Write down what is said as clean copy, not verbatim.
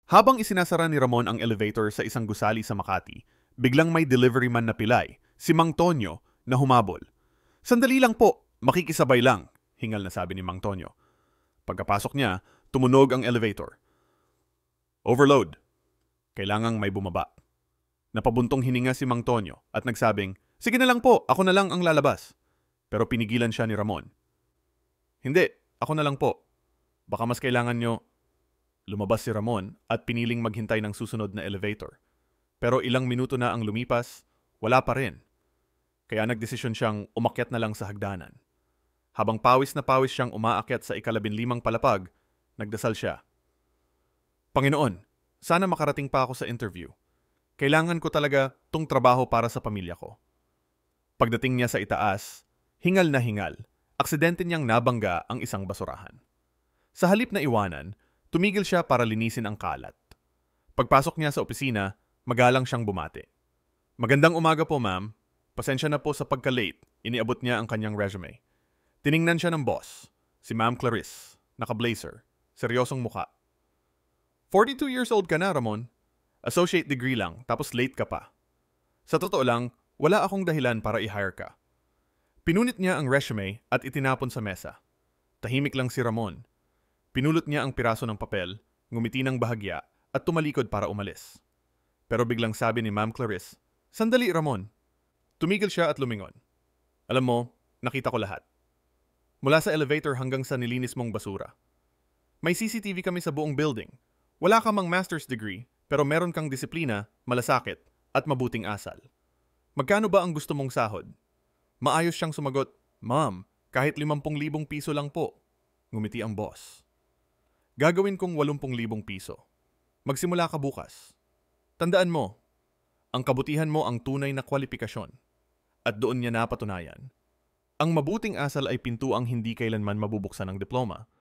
Habang isinasara ni Ramon ang elevator sa isang gusali sa Makati, biglang may delivery man na pilay, si Mang Tonyo, na humabol. Sandali lang po, makikisabay lang, hingal na sabi ni Mang Tonyo. Pagkapasok niya, tumunog ang elevator. Overload. Kailangang may bumaba. Napabuntong hininga si Mang Tonyo at nagsabing, sige na lang po, ako na lang ang lalabas. Pero pinigilan siya ni Ramon. Hindi, ako na lang po. Baka mas kailangan nyo. Lumabas si Ramon at piniling maghintay ng susunod na elevator. Pero ilang minuto na ang lumipas, wala pa rin. Kaya nagdesisyon siyang umakyat na lang sa hagdanan. Habang pawis na pawis siyang umaakyat sa ika-15 palapag, nagdasal siya. Panginoon, sana makarating pa ako sa interview. Kailangan ko talaga tong trabaho para sa pamilya ko. Pagdating niya sa itaas, hingal na hingal, aksidente niyang nabangga ang isang basurahan. Sa halip na iwanan, tumigil siya para linisin ang kalat. Pagpasok niya sa opisina, magalang siyang bumati. Magandang umaga po, ma'am. Pasensya na po sa pagka-late. Iniabot niya ang kanyang resume. Tiningnan siya ng boss, si Ma'am Clarice, naka-blazer, seryosong muka. 42 years old ka na, Ramon. Associate degree lang, tapos late ka pa. Sa totoo lang, wala akong dahilan para i-hire ka. Pinunit niya ang resume at itinapon sa mesa. Tahimik lang si Ramon. Pinulot niya ang piraso ng papel, ngumiti ng bahagya, at tumalikod para umalis. Pero biglang sabi ni Ma'am Clarice, "Sandali, Ramon." Tumigil siya at lumingon. Alam mo, nakita ko lahat. Mula sa elevator hanggang sa nilinis mong basura. May CCTV kami sa buong building. Wala ka mang master's degree, pero meron kang disiplina, malasakit, at mabuting asal. Magkano ba ang gusto mong sahod? Maayos siyang sumagot, "Ma'am, kahit 50,000 piso lang po." Ngumiti ang boss. Gagawin kong 80,000 piso. Magsimula ka bukas. Tandaan mo, ang kabutihan mo ang tunay na kwalifikasyon. At doon niya napatunayan. Ang mabuting asal ay pintuang hindi kailanman mabubuksan ng diploma.